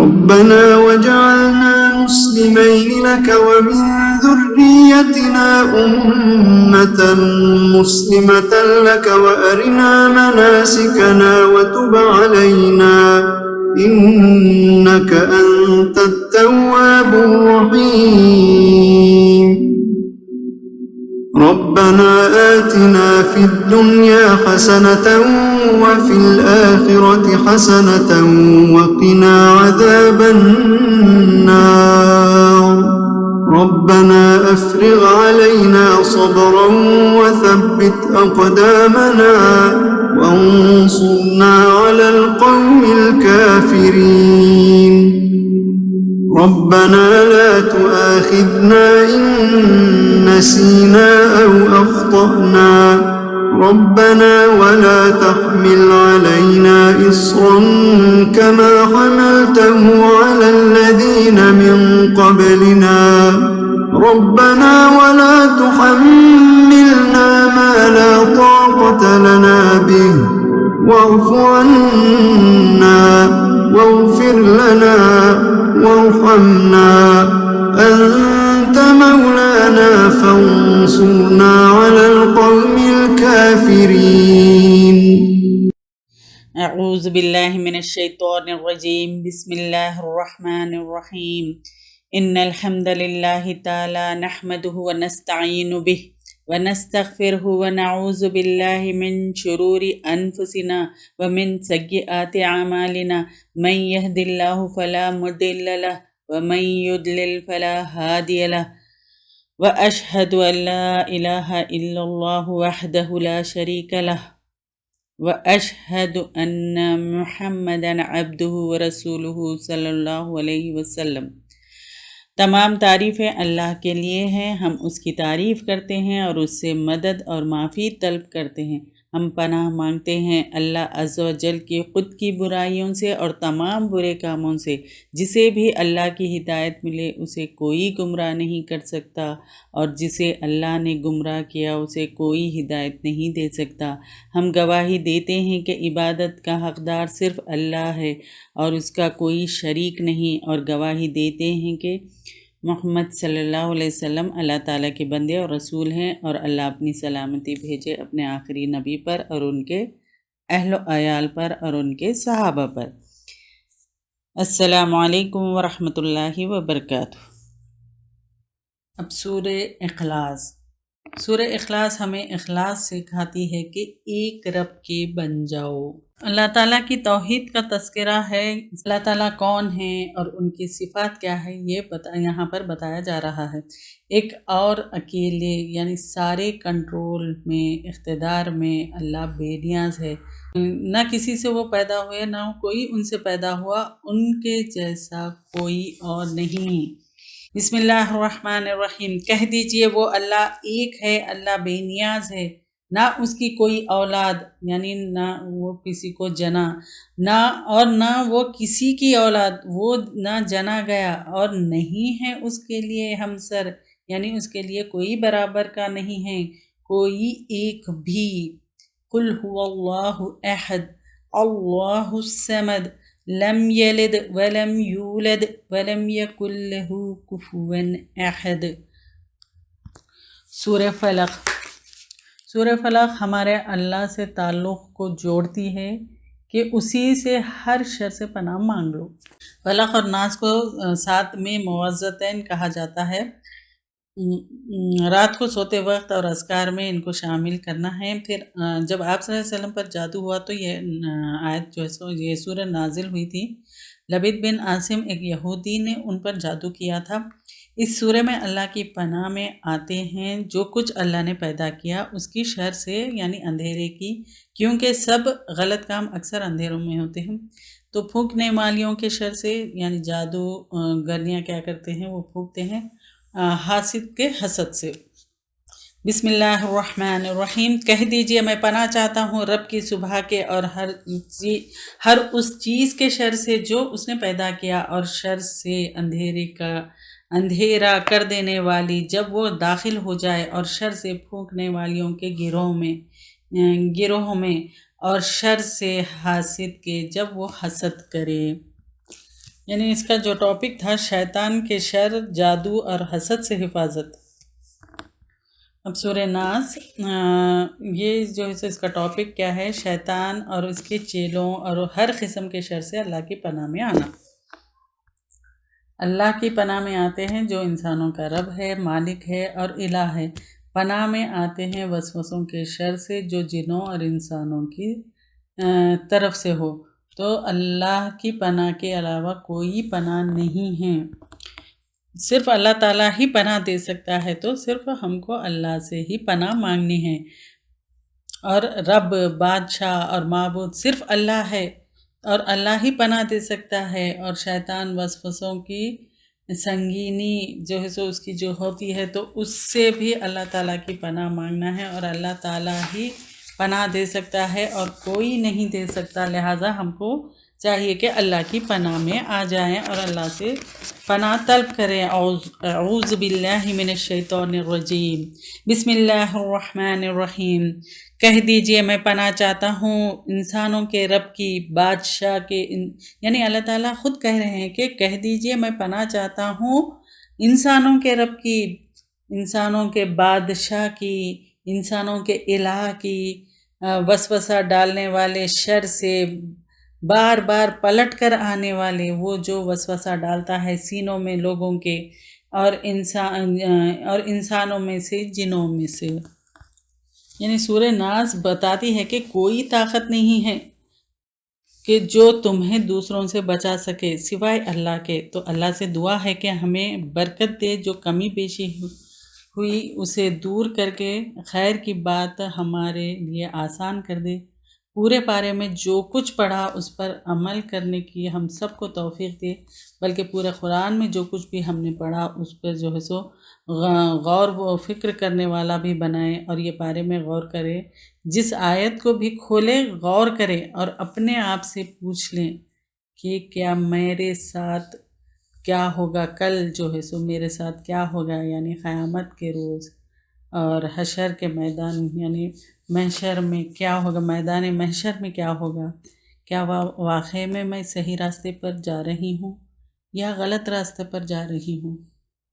ربنا واجعلنا مسلمين لك ومن ذريتنا أمة مسلمة لك وأرنا مناسكنا وتب علينا إنك أنت التواب الرحيم ربنا آتنا في الدنيا حسنة وفي الآخرة حسنة وقنا عذاب النار ربنا أفرغ علينا صبرا وثبت أقدامنا وانصرنا على القوم الكافرين ربنا لا تؤاخذنا إن نسينا أو أخطأنا ربنا ولا تحمل علينا إصرا كما حملته على الذين من قبلنا ربنا ولا تحملنا ما لا طاقة لنا به واعف عنا واغفر لنا وارحمنا أنت مولانا فانصرنا على القوم الكافرين اعوذ باللہ من الشیطان الرجیم بسم اللہ الرحمن الرحیم ان الحمد للہ تعالی نحمده ونستعین به ونستغفره ونعوذ باللہ من شرور انفسنا ومن سیئات اعمالنا من یهد اللہ فلا مضل له ومن يضلل فلا هادی له واشهد ان لا الہ الا اللہ وحدہ لا شریک له واشهد ان محمدا عبدہ ورسولہ صلی اللہ علیہ وسلم۔ تمام تعریفیں اللہ کے لیے ہیں، ہم اس کی تعریف کرتے ہیں اور اس سے مدد اور معافی طلب کرتے ہیں۔ ہم پناہ مانگتے ہیں اللہ عز و جل کی خود کی برائیوں سے اور تمام برے کاموں سے۔ جسے بھی اللہ کی ہدایت ملے اسے کوئی گمراہ نہیں کر سکتا، اور جسے اللہ نے گمراہ کیا اسے کوئی ہدایت نہیں دے سکتا۔ ہم گواہی دیتے ہیں کہ عبادت کا حقدار صرف اللہ ہے اور اس کا کوئی شریک نہیں، اور گواہی دیتے ہیں کہ محمد صلی اللہ علیہ وسلم اللہ تعالیٰ کے بندے اور رسول ہیں، اور اللہ اپنی سلامتی بھیجے اپنے آخری نبی پر اور ان کے اہل و عیال پر اور ان کے صحابہ پر۔ السلام علیکم ورحمۃ اللہ وبرکاتہ۔ اب سورہ اخلاص۔ سورہ اخلاص ہمیں اخلاص سکھاتی ہے کہ ایک رب کے بن جاؤ۔ اللہ تعالیٰ کی توحید کا تذکرہ ہے، اللہ تعالیٰ کون ہیں اور ان کی صفات کیا ہے یہ یہاں پر بتایا جا رہا ہے۔ ایک اور اکیلے یعنی سارے کنٹرول میں، اقتدار میں اللہ بے نیاز ہے، نہ کسی سے وہ پیدا ہوئے نہ کوئی ان سے پیدا ہوا، ان کے جیسا کوئی اور نہیں۔ بسم اللہ الرحمن الرحیم۔ کہہ دیجئے وہ اللہ ایک ہے، اللہ بے نیاز ہے، نہ اس کی کوئی اولاد یعنی نہ وہ کسی کو جنا، نہ وہ کسی کی اولاد، وہ نہ جنا گیا، اور نہیں ہے اس کے لیے ہمسر یعنی اس کے لیے کوئی برابر کا نہیں ہے کوئی ایک بھی۔ قل هو اللہ احد اللہ الصمد لم یلد ولم یولد ولم یکن له کفوا احد۔ سورہ فلق۔ سورہ فلق ہمارے اللہ سے تعلق کو جوڑتی ہے کہ اسی سے ہر شر سے پناہ مانگ لو۔ فلق اور ناس کو ساتھ میں موعظتین کہا جاتا ہے۔ رات کو سوتے وقت اور اذکار میں ان کو شامل کرنا ہے۔ پھر جب آپ صلی اللہ علیہ وسلم پر جادو ہوا تو یہ آیت جو ہے یہ سورہ نازل ہوئی تھی۔ لبید بن عاصم ایک یہودی نے ان پر جادو کیا تھا۔ اس سورہ میں اللہ کی پناہ میں آتے ہیں جو کچھ اللہ نے پیدا کیا اس کی شر سے یعنی اندھیرے کی، کیونکہ سب غلط کام اکثر اندھیروں میں ہوتے ہیں۔ تو پھونکنے والیوں کے شر سے یعنی جادو گرنیاں کیا کرتے ہیں وہ پھونکتے ہیں، حاسد کے حسد سے۔ بسم اللہ الرحمن الرحیم۔ کہہ دیجئے میں پناہ چاہتا ہوں رب کی صبح کے اور ہر اس چیز کے شر سے جو اس نے پیدا کیا، اور شر سے اندھیرا کر دینے والی جب وہ داخل ہو جائے، اور شر سے پھونکنے والیوں کے گروہ میں، اور شر سے حاسد کے جب وہ حسد کرے۔ یعنی اس کا جو ٹاپک تھا شیطان کے شر، جادو اور حسد سے حفاظت۔ اب سورہ ناس، یہ جو ہے اس کا ٹاپک کیا ہے؟ شیطان اور اس کے چیلوں اور ہر قسم کے شر سے اللہ کی پناہ میں آنا۔ اللہ کی پناہ میں آتے ہیں جو انسانوں کا رب ہے، مالک ہے اور الہ ہے۔ پناہ میں آتے ہیں وسوسوں کے شر سے جو جنوں اور انسانوں کی طرف سے ہو۔ تو اللہ کی پناہ کے علاوہ کوئی پناہ نہیں ہے، صرف اللہ تعالیٰ ہی پناہ دے سکتا ہے، تو صرف ہم کو اللہ سے ہی پناہ مانگنی ہے۔ اور رب، بادشاہ اور معبود صرف اللہ ہے، اور اللہ ہی پناہ دے سکتا ہے۔ اور شیطان وسوسوں کی سنگینی جو ہے سو اس کی جو ہوتی ہے، تو اس سے بھی اللہ تعالیٰ کی پناہ مانگنا ہے، اور اللہ تعالیٰ ہی پناہ دے سکتا ہے اور کوئی نہیں دے سکتا۔ لہٰذا ہم کو چاہیے کہ اللہ کی پناہ میں آ جائیں اور اللہ سے پناہ طلب کریں۔ اعوذ باللہ من الشیطان الرجیم، بسم اللہ الرحمن الرحیم۔ کہہ دیجئے میں پناہ چاہتا ہوں انسانوں کے رب کی، بادشاہ کے، یعنی اللہ تعالیٰ خود کہہ رہے ہیں کہ کہہ دیجئے میں پناہ چاہتا ہوں انسانوں کے رب کی، انسانوں کے بادشاہ کی، انسانوں کے الہ کی، وسوسہ ڈالنے والے شر سے، بار بار پلٹ کر آنے والے، وہ جو وسوسہ ڈالتا ہے سینوں میں لوگوں کے، اور انسانوں میں سے، جنوں میں سے۔ یعنی سورہ ناس بتاتی ہے کہ کوئی طاقت نہیں ہے کہ جو تمہیں دوسروں سے بچا سکے سوائے اللہ کے۔ تو اللہ سے دعا ہے کہ ہمیں برکت دے، جو کمی بیشی ہوئی اسے دور کر کے خیر کی بات ہمارے لیے آسان کر دے۔ پورے پارے میں جو کچھ پڑھا اس پر عمل کرنے کی ہم سب کو توفیق دے، بلکہ پورے قرآن میں جو کچھ بھی ہم نے پڑھا اس پر جو ہے سو غور و فکر کرنے والا بھی بنائے، اور یہ پارے میں غور کرے، جس آیت کو بھی کھولے غور کرے اور اپنے آپ سے پوچھ لیں کہ کیا میرے ساتھ کیا ہوگا، کل جو ہے سو میرے ساتھ کیا ہوگا، یعنی قیامت کے روز اور حشر کے میدان، یعنی محشر میں کیا ہوگا، میدان محشر میں کیا ہوگا، کیا واقعی میں صحیح راستے پر جا رہی ہوں یا غلط راستے پر جا رہی ہوں۔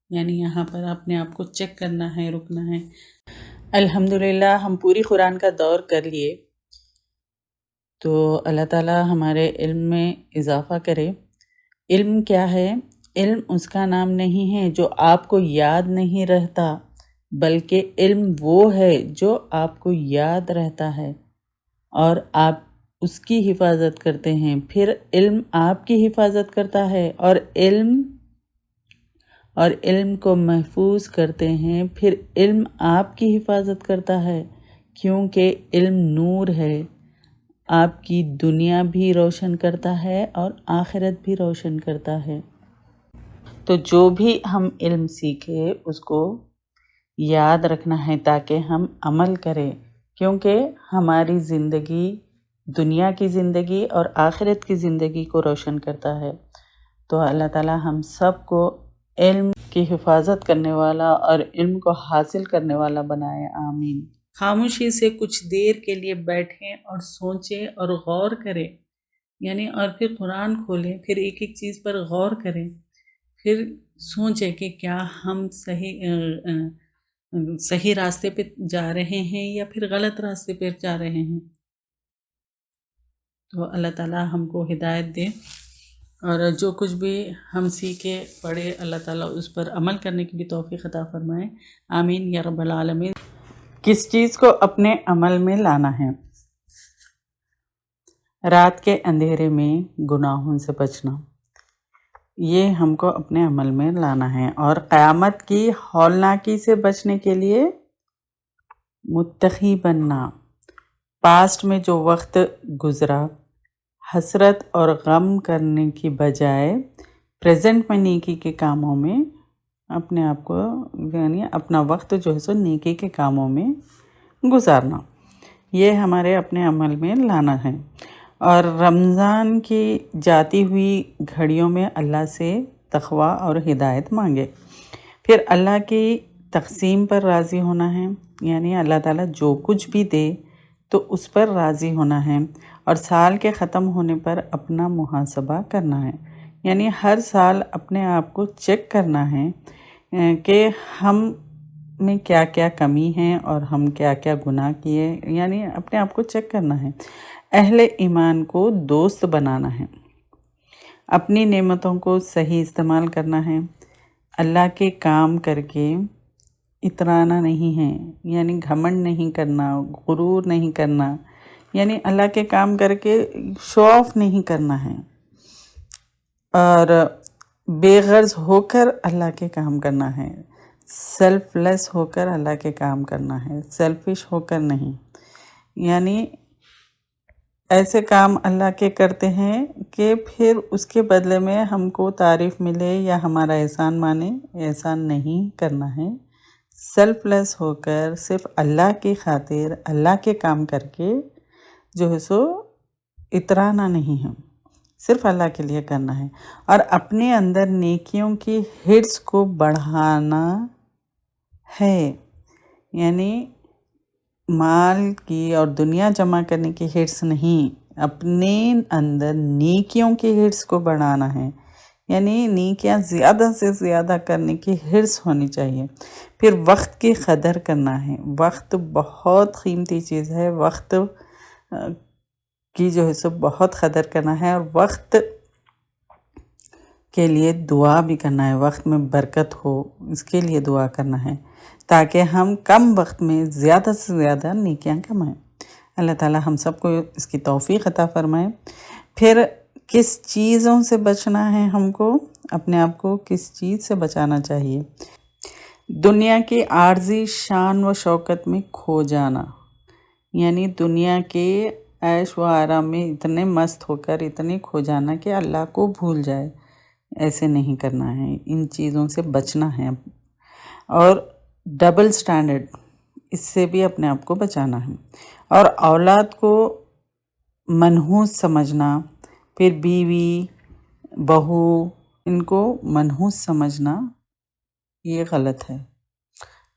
یعنی یہاں پر اپنے آپ کو چیک کرنا ہے، رکنا ہے۔ الحمدللہ ہم پوری قرآن کا دور کر لیے، تو اللہ تعالیٰ ہمارے علم میں اضافہ کرے۔ علم کیا ہے؟ علم اس کا نام نہیں ہے جو آپ کو یاد نہیں رہتا، بلکہ علم وہ ہے جو آپ کو یاد رہتا ہے اور آپ اس کی حفاظت کرتے ہیں، پھر علم آپ کی حفاظت کرتا ہے، اور علم کو محفوظ کرتے ہیں، پھر علم آپ کی حفاظت کرتا ہے، کیونکہ علم نور ہے، آپ کی دنیا بھی روشن کرتا ہے اور آخرت بھی روشن کرتا ہے۔ تو جو بھی ہم علم سیکھے اس کو یاد رکھنا ہے تاکہ ہم عمل کریں، کیونکہ ہماری زندگی، دنیا کی زندگی اور آخرت کی زندگی کو روشن کرتا ہے۔ تو اللہ تعالیٰ ہم سب کو علم کی حفاظت کرنے والا اور علم کو حاصل کرنے والا بنائے، آمین۔ خاموشی سے کچھ دیر کے لیے بیٹھیں اور سوچیں اور غور کریں، یعنی اور پھر قرآن کھولیں، پھر ایک ایک چیز پر غور کریں، پھر سوچیں کہ کیا ہم صحیح راستے پہ جا رہے ہیں یا پھر غلط راستے پہ جا رہے ہیں۔ تو اللہ تعالیٰ ہم کو ہدایت دے، اور جو کچھ بھی ہم سیکھے پڑھے اللہ تعالیٰ اس پر عمل کرنے کی بھی توفیق عطا فرمائے، آمین یا رب العالمین۔ کس چیز کو اپنے عمل میں لانا ہے؟ رات کے اندھیرے میں گناہوں سے بچنا، یہ ہم کو اپنے عمل میں لانا ہے، اور قیامت کی ہولناکی سے بچنے کے لیے متقی بننا۔ پاسٹ میں جو وقت گزرا، حسرت اور غم کرنے کی بجائے پریزنٹ میں نیکی کے کاموں میں اپنے آپ کو، یعنی اپنا وقت جو ہے سو نیکی کے کاموں میں گزارنا، یہ ہمارے اپنے عمل میں لانا ہے۔ اور رمضان کی جاتی ہوئی گھڑیوں میں اللہ سے تقویٰ اور ہدایت مانگے، پھر اللہ کی تقسیم پر راضی ہونا ہے، یعنی اللہ تعالیٰ جو کچھ بھی دے تو اس پر راضی ہونا ہے، اور سال کے ختم ہونے پر اپنا محاسبہ کرنا ہے، یعنی ہر سال اپنے آپ کو چیک کرنا ہے کہ ہم میں کیا کیا کمی ہے اور ہم کیا کیا گناہ کیے، یعنی اپنے آپ کو چیک کرنا ہے۔ اہل ایمان کو دوست بنانا ہے، اپنی نعمتوں کو صحیح استعمال کرنا ہے، اللہ کے کام کر کے اترانا نہیں ہے، یعنی گھمنڈ نہیں کرنا، غرور نہیں کرنا، یعنی اللہ کے کام کر کے شو آف نہیں کرنا ہے، اور بے غرض ہو کر اللہ کے کام کرنا ہے، سیلف لیس ہو کر اللہ کے کام کرنا ہے، سیلفش ہو کر نہیں۔ یعنی ایسے کام اللہ کے کرتے ہیں کہ پھر اس کے بدلے میں ہم کو تعریف ملے یا ہمارا احسان مانے، احسان نہیں کرنا ہے۔ سیلف لیس ہو کر صرف اللہ کی خاطر اللہ کے کام کر کے جو ہے سو اترانا نہیں ہے، صرف اللہ کے لیے کرنا ہے، اور اپنے اندر نیکیوں کی ہرس کو بڑھانا ہے۔ یعنی مال کی اور دنیا جمع کرنے کی ہرس نہیں، اپنے اندر نیکیوں کی ہرس کو بڑھانا ہے، یعنی نیکیاں زیادہ سے زیادہ کرنے کی ہرس ہونی چاہیے۔ پھر وقت کی قدر کرنا ہے، وقت بہت قیمتی چیز ہے، وقت کی جو ہے سو بہت قدر کرنا ہے، اور وقت کے لیے دعا بھی کرنا ہے، وقت میں برکت ہو اس کے لیے دعا کرنا ہے، تاکہ ہم کم وقت میں زیادہ سے زیادہ نیکیاں کمائیں۔ اللہ تعالی ہم سب کو اس کی توفیق عطا فرمائے۔ پھر کس چیزوں سے بچنا ہے ہم کو، اپنے آپ کو کس چیز سے بچانا چاہیے؟ دنیا کی عارضی شان و شوکت میں کھو جانا، یعنی دنیا کے عیش و آرام میں اتنے مست ہو کر اتنے کھو جانا کہ اللہ کو بھول جائے، ایسے نہیں کرنا ہے، ان چیزوں سے بچنا ہے۔ اور ڈبل سٹینڈرڈ، اس سے بھی اپنے آپ کو بچانا ہے، اور اولاد کو منحوس سمجھنا، پھر بیوی بہو ان کو منحوس سمجھنا یہ غلط ہے،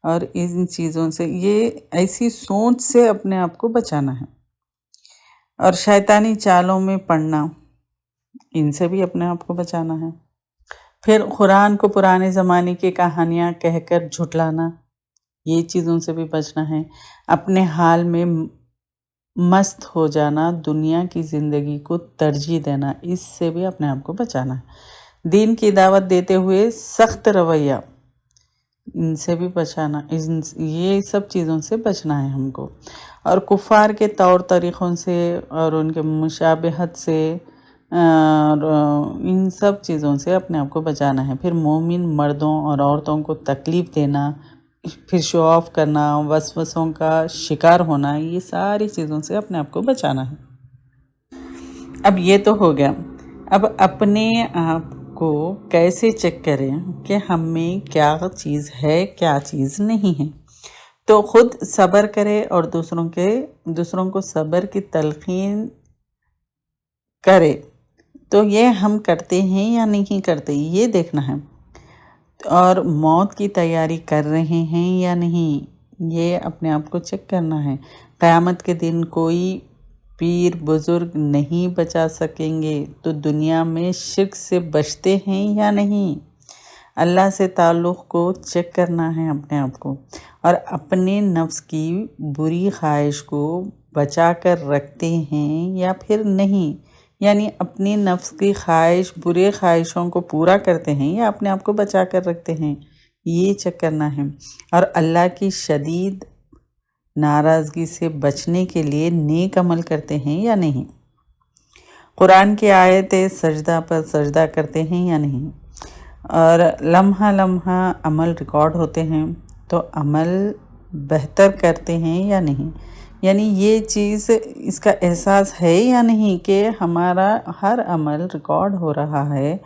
اور ان چیزوں سے، یہ ایسی سوچ سے اپنے آپ کو بچانا ہے۔ اور شیطانی چالوں میں پڑنا، ان سے بھی اپنے آپ کو بچانا ہے۔ پھر قرآن کو پرانے زمانے کی کہانیاں کہہ کر جھٹلانا، یہ چیزوں سے بھی بچنا ہے۔ اپنے حال میں مست ہو جانا، دنیا کی زندگی کو ترجیح دینا، اس سے بھی اپنے آپ کو بچانا ہے۔ دین کی دعوت دیتے ہوئے سخت رویہ، ان سے بھی بچانا، یہ سب چیزوں سے بچنا ہے ہم کو۔ اور کفار کے طور طریقوں سے اور ان کے مشابہت سے اور ان سب چیزوں سے اپنے آپ کو بچانا ہے۔ پھر مومن مردوں اور عورتوں کو تکلیف دینا، پھر شو آف کرنا، وسوسوں کا شکار ہونا، یہ ساری چیزوں سے اپنے آپ کو بچانا ہے۔ اب یہ تو ہو گیا، اب اپنے آپ کو کیسے چیک کریں کہ ہم میں کیا چیز ہے کیا چیز نہیں ہے؟ تو خود صبر کرے اور دوسروں کو صبر کی تلقین کرے، تو یہ ہم کرتے ہیں یا نہیں کرتے یہ دیکھنا ہے، اور موت کی تیاری کر رہے ہیں یا نہیں یہ اپنے آپ کو چیک کرنا ہے۔ قیامت کے دن کوئی پیر بزرگ نہیں بچا سکیں گے، تو دنیا میں شرک سے بچتے ہیں یا نہیں، اللہ سے تعلق کو چیک کرنا ہے اپنے آپ کو، اور اپنے نفس کی بری خواہش کو بچا کر رکھتے ہیں یا پھر نہیں، یعنی اپنی نفس کی خواہش، برے خواہشوں کو پورا کرتے ہیں یا اپنے آپ کو بچا کر رکھتے ہیں، یہ چیک کرنا ہے۔ اور اللہ کی شدید ناراضگی سے بچنے کے لیے نیک عمل کرتے ہیں یا نہیں، قرآن کی آیت سجدہ پر سجدہ کرتے ہیں یا نہیں، اور لمحہ لمحہ عمل ریکارڈ ہوتے ہیں تو عمل بہتر کرتے ہیں یا نہیں، یعنی یہ چیز اس کا احساس ہے یا نہیں کہ ہمارا ہر عمل ریکارڈ ہو رہا ہے،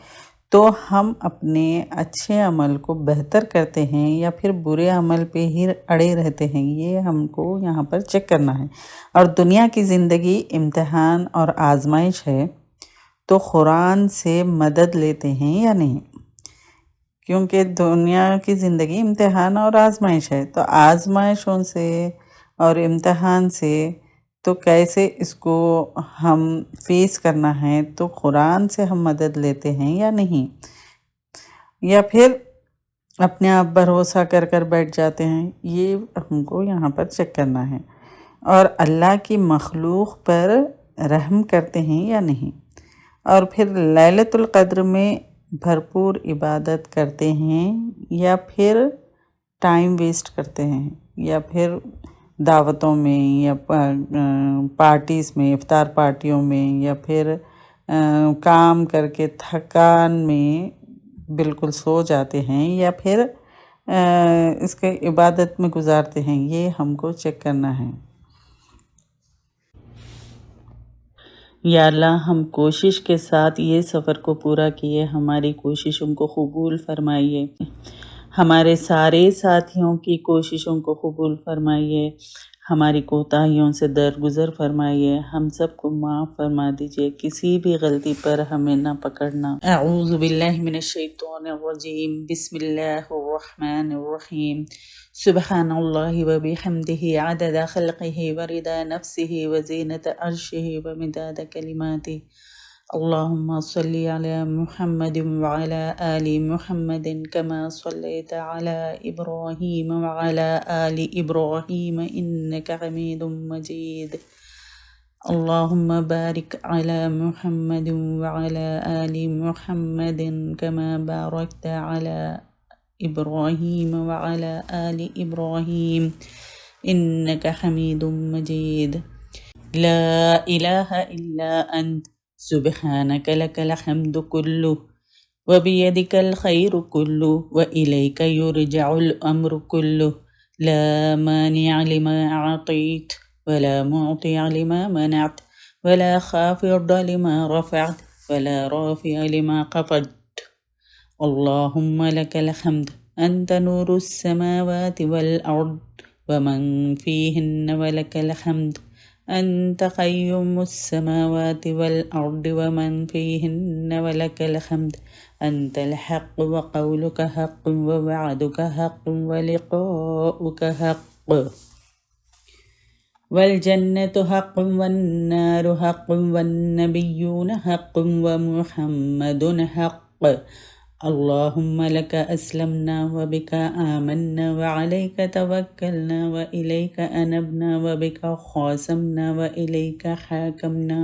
تو ہم اپنے اچھے عمل کو بہتر کرتے ہیں یا پھر برے عمل پہ ہی اڑے رہتے ہیں، یہ ہم کو یہاں پر چیک کرنا ہے۔ اور دنیا کی زندگی امتحان اور آزمائش ہے، تو قرآن سے مدد لیتے ہیں یا نہیں، کیونکہ دنیا کی زندگی امتحان اور آزمائش ہے، تو آزمائشوں سے اور امتحان سے تو کیسے اس کو ہم فیس کرنا ہے، تو قرآن سے ہم مدد لیتے ہیں یا نہیں، یا پھر اپنے آپ بھروسہ کر کر بیٹھ جاتے ہیں، یہ ہم کو یہاں پر چیک کرنا ہے، اور اللہ کی مخلوق پر رحم کرتے ہیں یا نہیں، اور پھر لیلۃ القدر میں بھرپور عبادت کرتے ہیں یا پھر ٹائم ویسٹ کرتے ہیں، یا پھر دعوتوں میں یا پارٹیز میں، افطار پارٹیوں میں، یا پھر کام کر کے تھکان میں بالکل سو جاتے ہیں، یا پھر اس کے عبادت میں گزارتے ہیں، یہ ہم کو چیک کرنا ہے۔ یا اللہ، ہم کوشش کے ساتھ یہ سفر کو پورا کیے، ہماری کوششوں کو قبول فرمائیے، ہمارے سارے ساتھیوں کی کوششوں کو قبول فرمائیے، ہماری کوتاہیوں سے درگزر فرمائیے، ہم سب کو معاف فرما دیجیے، کسی بھی غلطی پر ہمیں نہ پکڑنا۔ اعوذ باللہ من الشیطان الرجیم، بسم اللہ الرحمن الرحیم، سبحان اللہ وبحمدہ عدد خلقہ ورضا نفسہ وزینت عرشہ ومداد کلماتہ، اللہم صلی علی محمد وعلی آل محمد کما صلیت علی ابراہیم وعلی آل ابراہیم انک حمید مجید، اللہم بارک علی محمد وعلی آل محمد کما بارکت علی ابراہیم وعلی آل ابراہیم انک حمید مجید، لا الہ الا انت سبحانک لک الحمد کلہ وبیدک الخیر کلہ وإلیک یرجع الامر کلہ، لا مانع لما اعطیت ولا معطی لما منعت ولا خافض لما رفعت ولا رافع لما خفضت، اللہم لک الحمد انت نور السماوات والارض ومن فیہن ولک الحمد انت قیوم السماوات والارض ومن فیہن ولک الحمد انت الحق وقولک حق ووعدک حق ولقاؤک حق والجنة حق والنار حق والنبیون حق ومحمد حق، اللہم لک اسلمنا وبک آمنا وعلیک توکلنا وإلیک انبنا وبک خاصمنا وإلیک حاکمنا،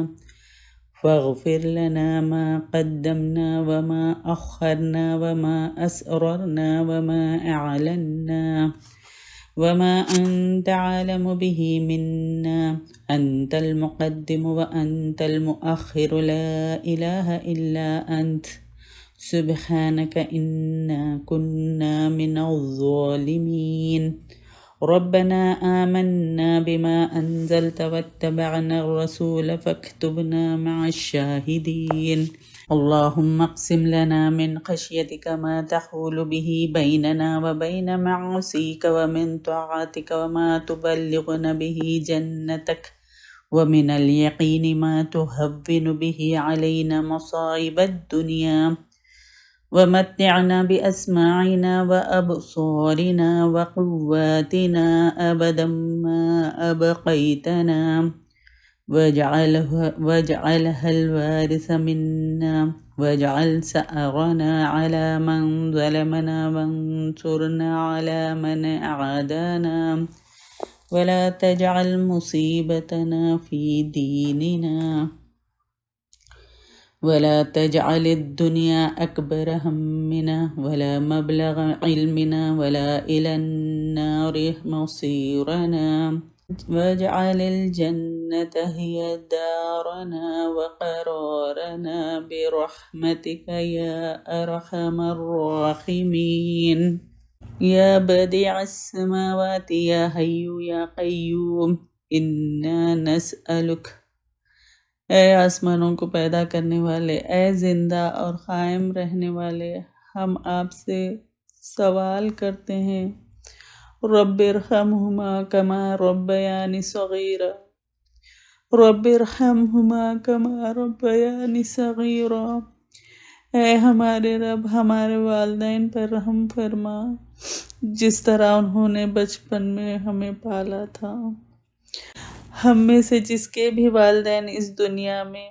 فاغفر لنا ما قدمنا وما أخرنا وما أسررنا وما أعلنا وما أنت عالم به منا، أنت المقدم وأنت المؤخر، لا إله إلا أنت سبحانك إنا كنا من الظالمين، ربنا آمنا بما أنزلت واتبعنا الرسول فاكتبنا مع الشاهدين، اللهم اقسم لنا من خشيتك ما تحول به بيننا وبين معصيك، ومن طاعتك وما تبلغنا به جنتك، ومن اليقين ما تهون به علينا مصائب الدنيا، ومتعنا بأسماعنا وأبصارنا وقواتنا أبدا ما أبقيتنا، واجعلها الوارث منا، واجعل ثأرنا على من ظلمنا، وانصرنا على من أعادانا، ولا تجعل مصيبتنا في ديننا، ولا تجعل الدنيا أكبر همنا ولا مبلغ علمنا ولا إلى النار مصيرنا، واجعل الجنة هي دارنا وقرارنا برحمتك يا أرحم الراحمين، يا بديع السماوات يا حي يا قيوم إنا نسألك، اے آسمانوں کو پیدا کرنے والے، اے زندہ اور قائم رہنے والے، ہم آپ سے سوال کرتے ہیں، رب ارحمہما کما ربیانی صغیرا، رب ارحمہما کما ربیانی صغیرا، اے ہمارے رب، ہمارے والدین پر رحم فرما جس طرح انہوں نے بچپن میں ہمیں پالا تھا، ہم میں سے جس کے بھی والدین اس دنیا میں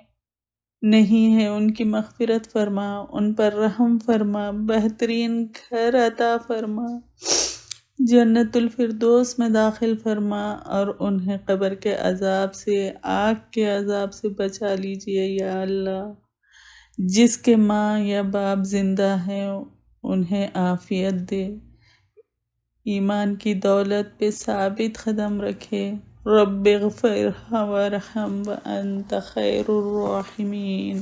نہیں ہیں ان کی مغفرت فرما، ان پر رحم فرما، بہترین گھر عطا فرما، جنت الفردوس میں داخل فرما، اور انہیں قبر کے عذاب سے، آگ کے عذاب سے بچا لیجئے یا اللہ۔ جس کے ماں یا باپ زندہ ہیں انہیں عافیت دے، ایمان کی دولت پہ ثابت قدم رکھے۔ رب اغفر وارحم وانت خیر الراحمین،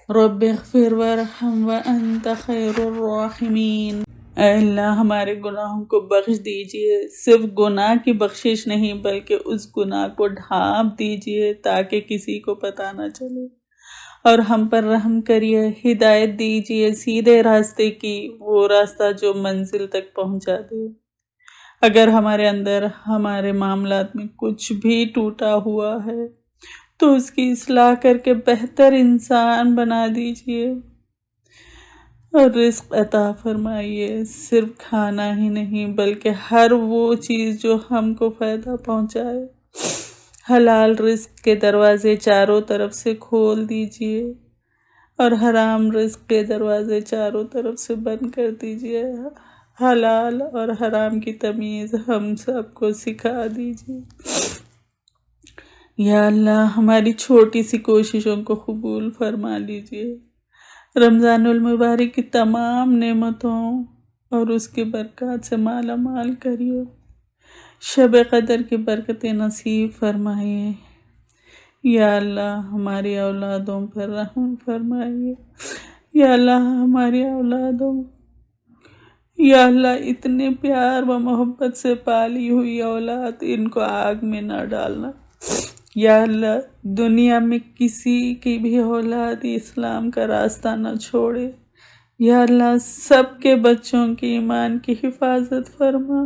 رب اغفر وارحم وانت خیر الراحمین۔ اے اللہ ہمارے گناہوں کو بخش دیجئے، صرف گناہ کی بخشش نہیں بلکہ اس گناہ کو ڈھانپ دیجئے تاکہ کسی کو پتہ نہ چلے، اور ہم پر رحم کریے، ہدایت دیجئے سیدھے راستے کی، وہ راستہ جو منزل تک پہنچا دے۔ اگر ہمارے اندر ہمارے معاملات میں کچھ بھی ٹوٹا ہوا ہے تو اس کی اصلاح کر کے بہتر انسان بنا دیجئے، اور رزق عطا فرمائیے، صرف کھانا ہی نہیں بلکہ ہر وہ چیز جو ہم کو فائدہ پہنچائے۔ حلال رزق کے دروازے چاروں طرف سے کھول دیجئے، اور حرام رزق کے دروازے چاروں طرف سے بند کر دیجئے۔ حلال اور حرام کی تمیز ہم سب کو سکھا دیجئے۔ یا اللہ ہماری چھوٹی سی کوششوں کو قبول فرما لیجئے، رمضان المبارک کی تمام نعمتوں اور اس کی برکات سے مالا مال کریے، شب قدر کی برکتیں نصیب فرمائیے۔ یا اللہ ہماری اولادوں پر رحم فرمائیے، یا اللہ ہماری اولادوں، یا اللہ اتنے پیار و محبت سے پالی ہوئی اولاد ان کو آگ میں نہ ڈالنا۔ یا اللہ دنیا میں کسی کی بھی اولاد اسلام کا راستہ نہ چھوڑے۔ یا اللہ سب کے بچوں کی ایمان کی حفاظت فرما،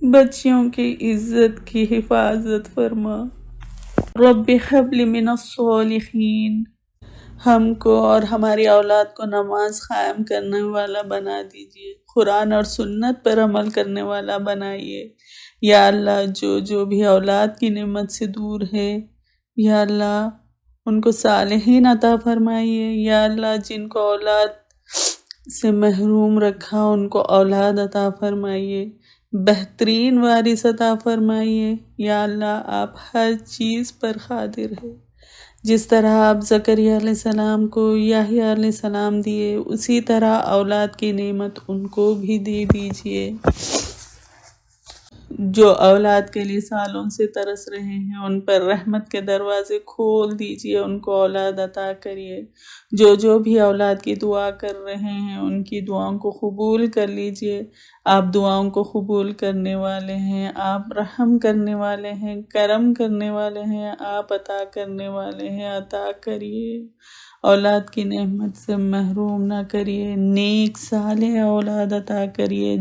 بچیوں کی عزت کی حفاظت فرما۔ رب هب لی من الصالحین، ہم کو اور ہماری اولاد کو نماز قائم کرنے والا بنا دیجئے، قرآن اور سنت پر عمل کرنے والا بنائیے۔ یا اللہ جو بھی اولاد کی نعمت سے دور ہے یا اللہ ان کو صالحین عطا فرمائیے۔ یا اللہ جن کو اولاد سے محروم رکھا ان کو اولاد عطا فرمائیے، بہترین وارث عطا فرمائیے۔ یا اللہ آپ ہر چیز پر قادر ہے، جس طرح آپ زکریا علیہ السلام کو یحییٰ علیہ السلام دیے اسی طرح اولاد کی نعمت ان کو بھی دے دیجئے۔ جو اولاد کے لیے سالوں سے ترس رہے ہیں ان پر رحمت کے دروازے کھول دیجئے، ان کو اولاد عطا کریے۔ جو بھی اولاد کی دعا کر رہے ہیں ان کی دعاؤں کو قبول کر لیجئے، آپ دعاؤں کو قبول کرنے والے ہیں، آپ رحم کرنے والے ہیں، کرم کرنے والے ہیں، آپ عطا کرنے والے ہیں، عطا کریے، اولاد کی نعمت سے محروم نہ کریے، نیک صالح اولاد عطا کریے،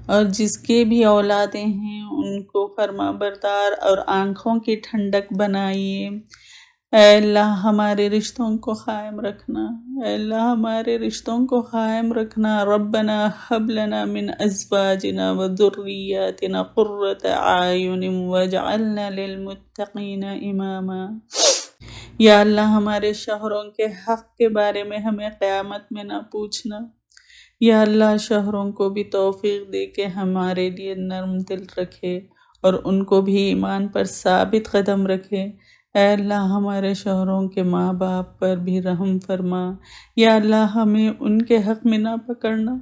اور جس کے بھی اولادیں ہیں ان کو فرما بردار اور آنکھوں کی ٹھنڈک بنائیے۔ اے اللہ ہمارے رشتوں کو قائم رکھنا، اے اللہ ہمارے رشتوں کو قائم رکھنا۔ ربنا ہب لنا من ازواجنا وذریاتنا قرۃ اعین واجعلنا للمتقین اماما۔ یا اللہ ہمارے شوہروں کے حق کے بارے میں ہمیں قیامت میں نہ پوچھنا۔ یا اللہ شوہروں کو بھی توفیق دے کے ہمارے لیے نرم دل رکھے اور ان کو بھی ایمان پر ثابت قدم رکھے۔ اے اللہ ہمارے شوہروں کے ماں باپ پر بھی رحم فرما۔ یا اللہ ہمیں ان کے حق میں نہ پکڑنا۔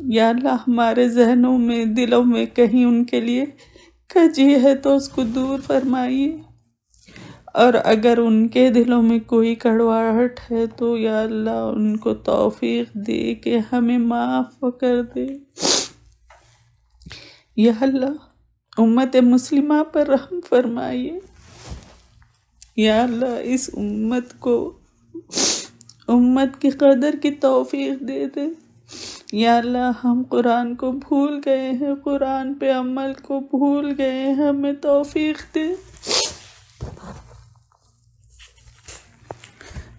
یا اللہ ہمارے ذہنوں میں دلوں میں کہیں ان کے لیے کجی ہے تو اس کو دور فرمائیے، اور اگر ان کے دلوں میں کوئی کڑواہٹ ہے تو یا اللہ ان کو توفیق دے کہ ہمیں معاف کر دے۔ یا اللہ امت مسلمہ پر رحم فرمائیے۔ یا اللہ اس امت کی قدر کی توفیق دے دے۔ یا اللہ ہم قرآن کو بھول گئے ہیں، قرآن پہ عمل کو بھول گئے ہیں، ہمیں توفیق دے۔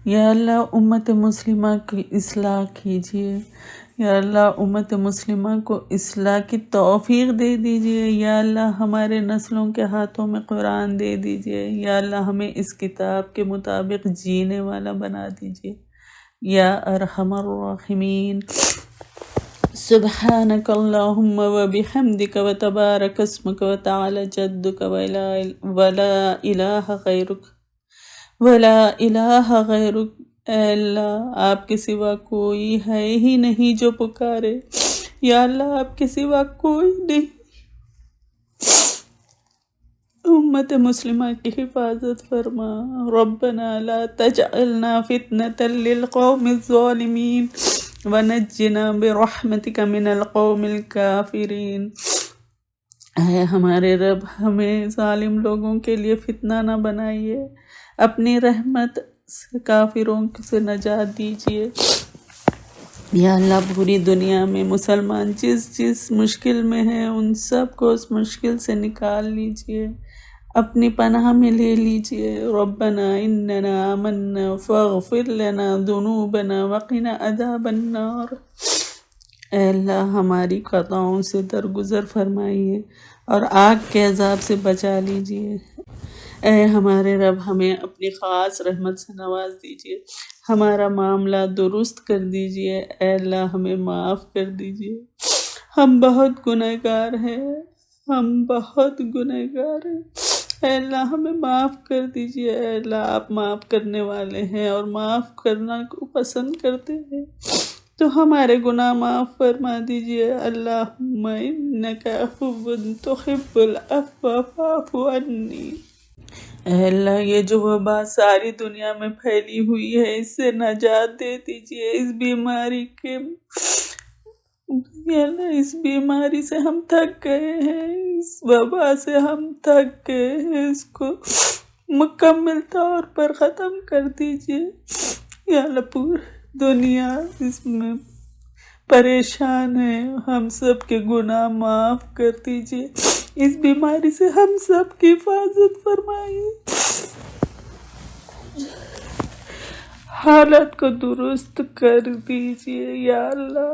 یا اللہ امت مسلمہ کی اصلاح کیجیے۔ یا اللہ امت مسلمہ کو اصلاح کی توفیق دے دیجئے، یا اللہ ہمارے نسلوں کے ہاتھوں میں قرآن دے دیجئے، یا اللہ ہمیں اس کتاب کے مطابق جینے والا بنا دیجئے یا ارحم الراحمین۔ سبحانک اللہم وبحمدک وتبارک اسمک وتعالی جدک ولا الہ غیرک۔ اے اللہ آپ کے سوا کوئی ہے ہی نہیں جو پکارے، یا اللہ آپ کے سوا کوئی نہیں۔ امت مسلمہ کی حفاظت فرما، ربنا لا تجعلنا فتنة للقوم الظالمین ونجنا برحمتک من القوم الکافرین۔ اے ہمارے رب ہمیں ظالم لوگوں کے لیے فتنہ نہ بنائیے، اپنی رحمت سے کافروں سے نجات دیجیے۔ یا اللہ پوری دنیا میں مسلمان جس مشکل میں ہیں ان سب کو اس مشکل سے نکال لیجیے، اپنی پناہ میں لے لیجیے۔ ربنا اننا آمنا فاغفر لنا ذنوبنا وقنا عذاب النار۔ اے اللہ ہماری خطاؤں سے درگزر فرمائیے اور آگ کے عذاب سے بچا لیجیے۔ اے ہمارے رب ہمیں اپنی خاص رحمت سے نواز دیجیے، ہمارا معاملہ درست کر دیجیے۔ اے اللہ ہمیں معاف کر دیجیے، ہم بہت گنہگار ہیں، اے اللہ ہمیں معاف کر دیجیے۔ اے اللہ آپ معاف کرنے والے ہیں اور معاف کرنا کو پسند کرتے ہیں، تو ہمارے گناہ معاف فرما دیجیے۔ اللہم انک عفو تحب العفو فاعف عنی۔ اے اللہ یہ جو وبا ساری دنیا میں پھیلی ہوئی ہے اس سے نجات دے دیجیے، اس بیماری کے، یا اللہ اس بیماری سے ہم تھک گئے ہیں، اس وبا سے ہم تھک گئے ہیں، اس کو مکمل طور پر ختم کر دیجیے۔ یا اللہ پوری دنیا اس میں پریشان ہے، ہم سب کے گناہ معاف کر دیجیے، اس بیماری سے ہم سب کی حفاظت فرمائیے، حالت کو درست کر دیجیے۔ یا اللہ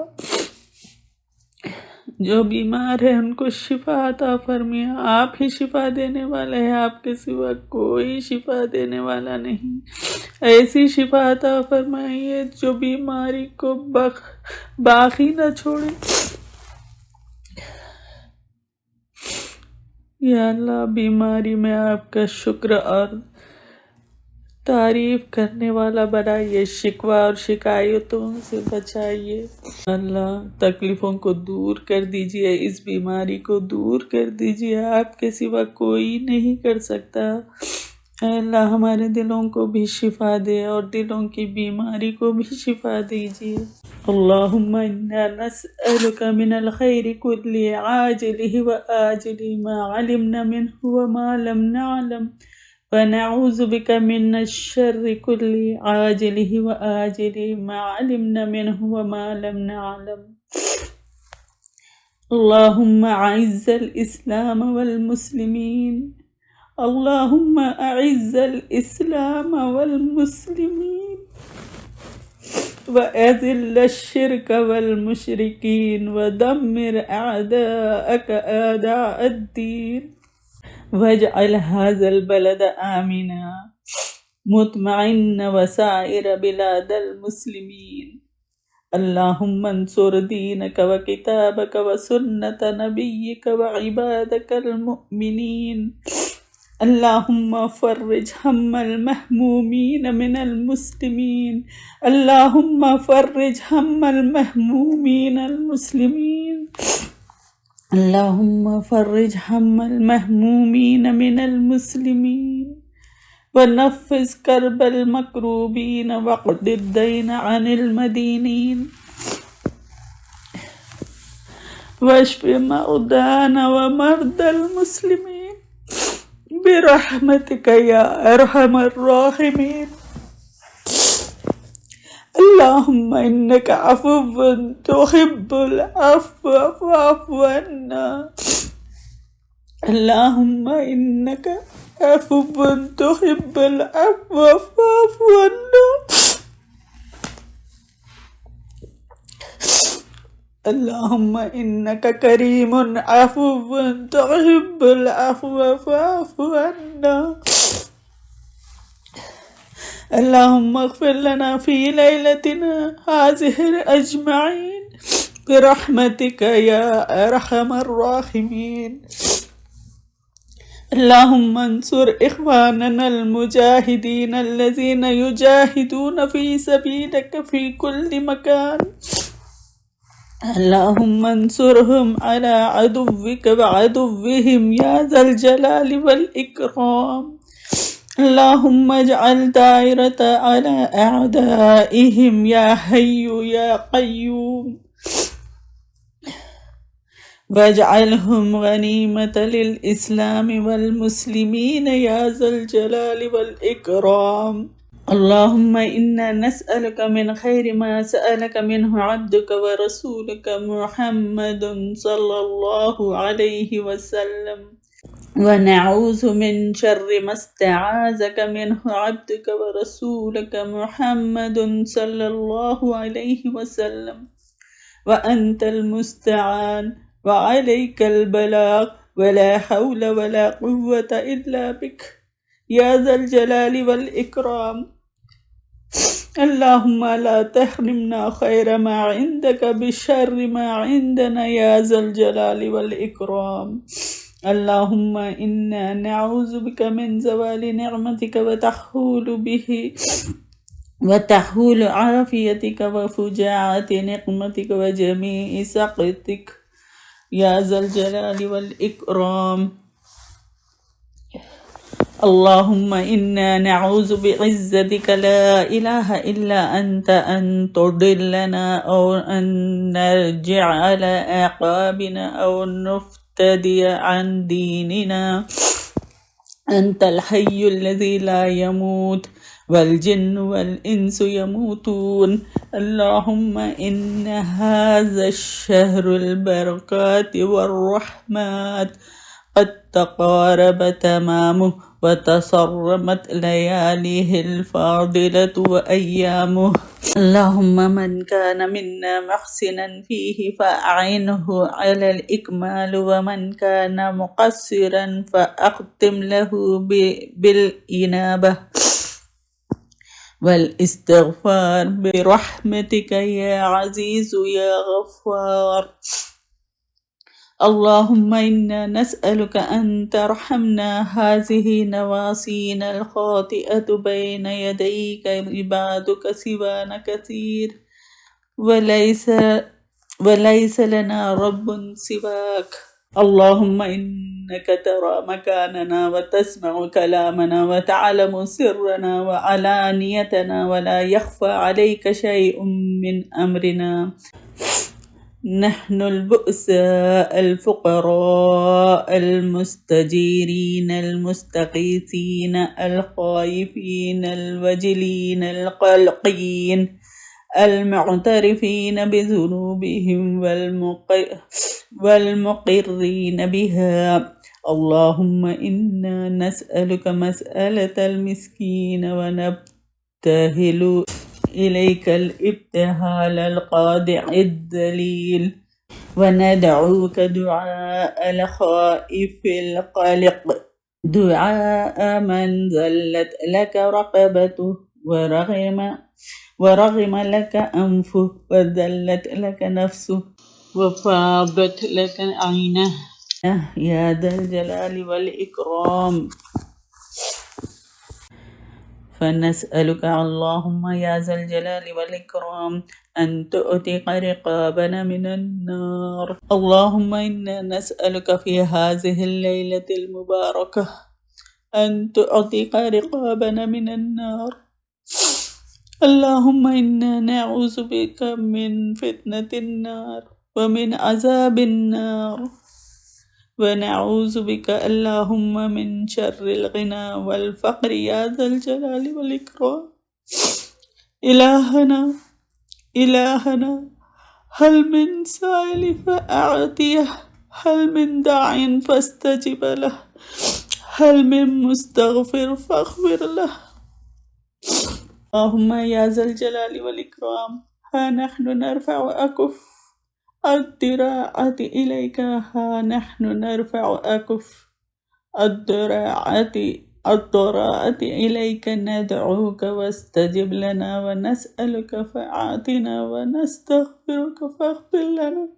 جو بیمار ہے ان کو شفا عطا فرمائیے، آپ ہی شفا دینے والے ہیں، آپ کے سوا کوئی شفا دینے والا نہیں۔ ایسی شفا عطا فرمائیے جو بیماری کو باقی نہ چھوڑے۔ یا اللہ بیماری میں آپ کا شکر اور تعریف کرنے والا بنائیے، شکوہ اور شکایتوں سے بچائیے۔ اللہ تکلیفوں کو دور کر دیجیے، اس بیماری کو دور کر دیجیے، آپ کے سوا کوئی نہیں کر سکتا۔ اے اللہ ہمارے دلوں کو بھی شفا دے اور دلوں کی بیماری کو بھی شفا دیجیے۔ اللہم انا نسألک من الخیر کلی عاجلہ وآجلہ ما علمنا منہ وما لم نعلم ونعوذ بک من الشر کلی عاجلہ وآجلہ ما علمنا منہ وما لم نعلم۔ اللہم اعز الاسلام والمسلمین، اللہم اعز الاسلام والمسلمین وأذل الشرك والمشركين ودمر أعداءك أعداء الدين واجعل هذا البلد آمنا مطمئنا وسائر بلاد المسلمين۔ اللهم انصر دينك وكتابك وسنة نبيك وعبادك المؤمنين۔ اللهم فرج هم المهمومين من المسلمين، اللهم فرج هم المهمومين المسلمين، اللهم فرج هم المهمومين من المسلمين ونفذ كرب المكروبين واقض الدين عن المدينين واشف مرضانا ومرضى المسلمين برحمتك يا أرحم الراحمين۔ اللهم إنك عفو تحب العفو فاعف عنا، اللهم إنك عفو تحب العفو فاعف عنا۔ اللهم إنك كريم عفو تحب العفو فاعف عنا. اللهم اغفر لنا في ليلتنا هذه أجمعين برحمتك يا أرحم الراحمين. اللهم انصر إخواننا المجاهدين الذين يجاهدون في سبيلك في كل مكان. اللهم انصرهم على عدوك وعدوهم يا ذا الجلال والإكرام. اللهم اجعل دائرة على أعدائهم يا حي يا قيوم، واجعلهم غنيمة للإسلام والمسلمين يا ذا الجلال والإكرام. اللهم إنا نسألك من خير ما سألك منه عبدك ورسولك محمد صلى الله عليه وسلم، ونعوذ من شر ما استعاذك منه عبدك ورسولك محمد صلى الله عليه وسلم، وأنت المستعان وعليك البلاغ ولا حول ولا قوة إلا بك يا ذا الجلال والإكرام. اللهم لا تحرمنا خير ما عندك بشر ما عندنا يا ذا الجلال والإكرام. اللهم إنا نعوذ بك من زوال نعمتك وتحول عافيتك وفجاعة نقمتك وجميع سخطك يا ذا الجلال والإكرام. اللهم إنا نعوذ بعزتك لا إله إلا أنت أن تضلنا أو أن نرجع على أعقابنا أو نفتدي عن ديننا. أنت الحي الذي لا يموت والجن والإنس يموتون. اللهم إن هذا الشهر البركات والرحمات قد تقارب تمامه وتصرمت لياليه الفاضلة وأيامه. اللهم من كان منا محسنا فيه فأعنه على الإكمال، ومن كان مقصرا فأختم له بالإنابة والاستغفار برحمتك يا عزيز يا غفار. اللهم إنا نسألك أن ترحمنا هذه نواصينا الخاطئة بين يديك عبادك سوانا كثير، وليس لنا رب سواك. اللهم إنك ترى مكاننا وتسمع كلامنا وتعلم سرنا وعلانيتنا ولا يخفى عليك شيء من أمرنا. نحن البؤساء الفقراء المستجيرين المستغيثين الخائفين الوجلين القلقين المعترفين بذنوبهم والمقرين بها. اللهم إنا نسألك مسألة المسكين ونبتهل إليك الابتهال القادع الذليل، وندعوك دعاء الخائف القلق، دعاء من ذلت لك رقبته ورغم لك أنفه وذلت لك نفسه وفاضت لك عينه يا ذا الجلال والإكرام. فنسألك اللهم يا ذا الجلال والإكرام أن تعتق رقابنا من النار. اللهم إنا نسألك في هذه الليلة المباركة أن تعتق رقابنا من النار. اللهم إنا نعوذ بك من فتنة النار ومن عذاب النار، ونعوذ بك اللهم من شر الغنى والفقر يا ذا الجلال والإكرام. إلهنا هل من سائل فأعطيه، هل من داع فاستجب له، هل من مستغفر فاغفر له. اللهم يا ذا الجلال والإكرام، ها نحن نرفع الدراعة إليك ها نحن نرفع أكف الضراعة إليك ندعوك واستجب لنا ونسألك فأعطنا ونستغفرك فاغفر لنا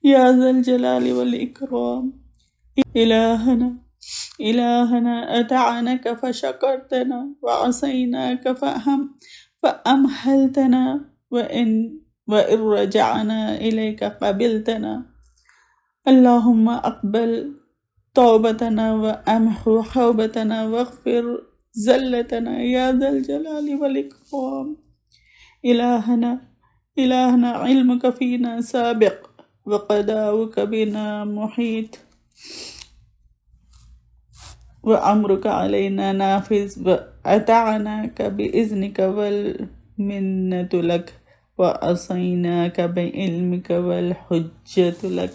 يا ذا الجلال والإكرام. إلهنا أطعناك فشكرتنا وعصيناك فأمهلتنا وإن رجعنا إليك قبلتنا. اللهم أقبل توبتنا وأمحو حوبتنا واغفر زلتنا يا ذا الجلال والإكرام. إلهنا علمك فينا سابق وقضاؤك بنا محيط وأمرك علينا نافذ وأطعناك بإذنك والمنة لك وعصيناك بعلمك والحجة لك.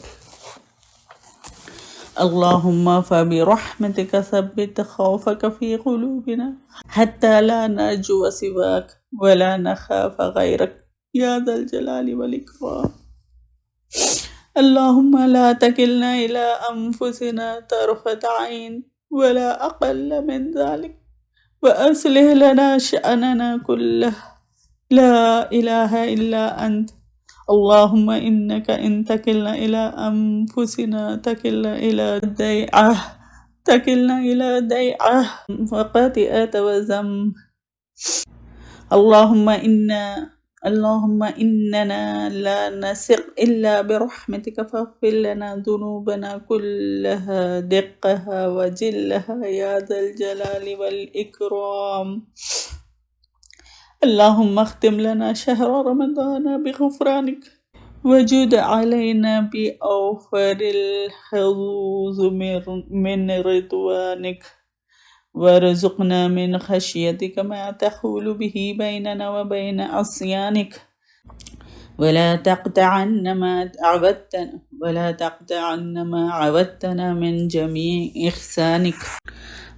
اللهم فبرحمتك ثبت خوفك في قلوبنا حتى لا نرجو سواك ولا نخاف غيرك يا ذا الجلال والإكرام. اللهم لا تكلنا إلى أنفسنا طرفة عين ولا أقل من ذلك وأصلح لنا شأننا كله لا إله إلا أنت. اللهم إنك إن تكلنا إلى أنفسنا تكلنا إلى ديعة وقطيئة وذنب. اللهم إننا لا نثق إلا برحمتك فاغفر لنا ذنوبنا كلها دقها وجلها يا ذا الجلال والإكرام. اللهم اختم لنا شهر رمضان بغفرانك وجد علينا بأوفر الحظوظ من رضوانك وارزقنا من خشيتك ما تحول به بيننا وبين عصيانك ولا تقطعن ما عودتنا من جميع إحسانك.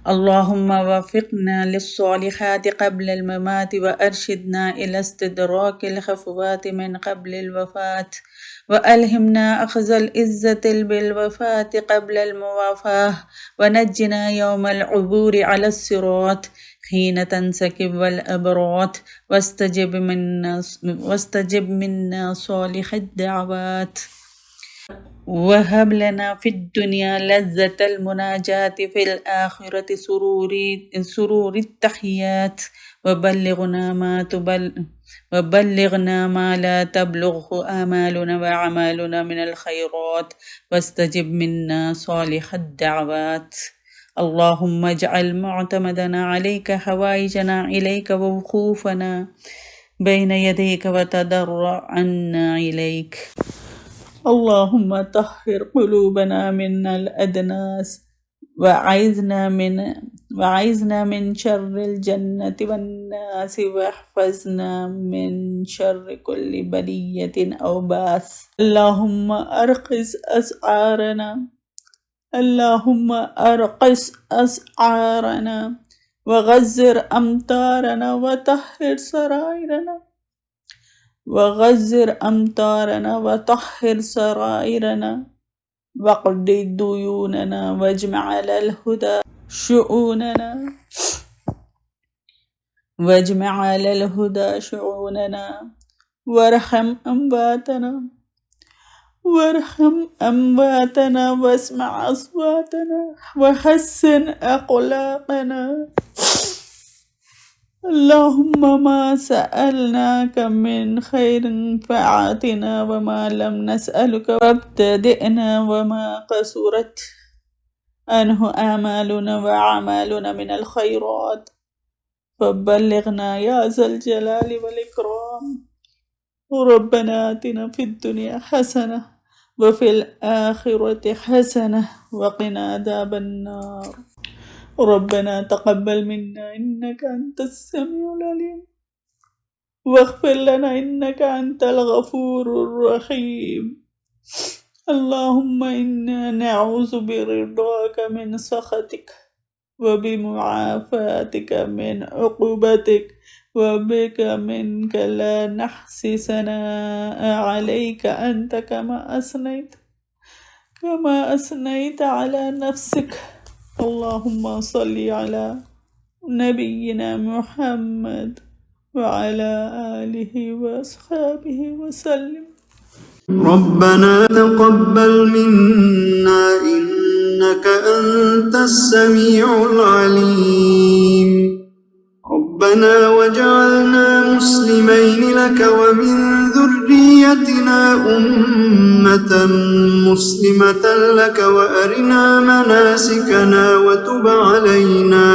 اللهم وفقنا للصالحات قبل الممات وأرشدنا إلى استدراك الخفوات من قبل الوفاة وألهمنا أخذ العزة بالوفاة قبل الموافاة ونجنا يوم العبور على الصراط حين تنسكب الأبرات واستجب منا صالح الدعوات وهب لنا في الدنيا لذة المناجاة في الآخرة سرور التحيات وبلغنا ما لا تبلغه آمالنا وأعمالنا من الخيرات واستجب منا صالح الدعوات. اللهم اجعل معتمدنا عليك حوائجنا إليك ووقوفنا بين يديك وتضرعنا إليك. اللهم طهر قلوبنا من الأدناس وعيذنا من شر الجنة والناس واحفظنا من شر كل بلية أو باس. اللهم أرقص أسعارنا وغزر أمطارنا وطهر سرائرنا واقض ديوننا واجمع على الهدى شؤوننا وارحم أمواتنا واسمع أصواتنا وحسن أخلاقنا. اللهم ما سألناك من خير فأعطنا وما لم نسألك وابتدئنا وما قصرت عنه آمالنا وأعمالنا من الخيرات فبلغنا يا ذا الجلال والإكرام. ربنا آتنا في الدنيا حسنة وفي الآخرة حسنة وقنا عذاب النار. ربنا تقبل منا إنك أنت السميع العليم واغفر لنا إنك أنت الغفور الرحيم. اللهم إنا نعوذ برضاك من سخطك وبمعافاتك من عقوبتك وبك منك لا نحصي ثناء عليك أنت كما أثنيت على نفسك. اللهم صل على نبينا محمد وعلى آله وأصحابه وسلم. ربنا تقبل منا إنك أنت السميع العليم. ربنا واجعلنا مسلمين لك ومن ذريتنا أمة مسلمة لك وأرنا مناسكنا وتب علينا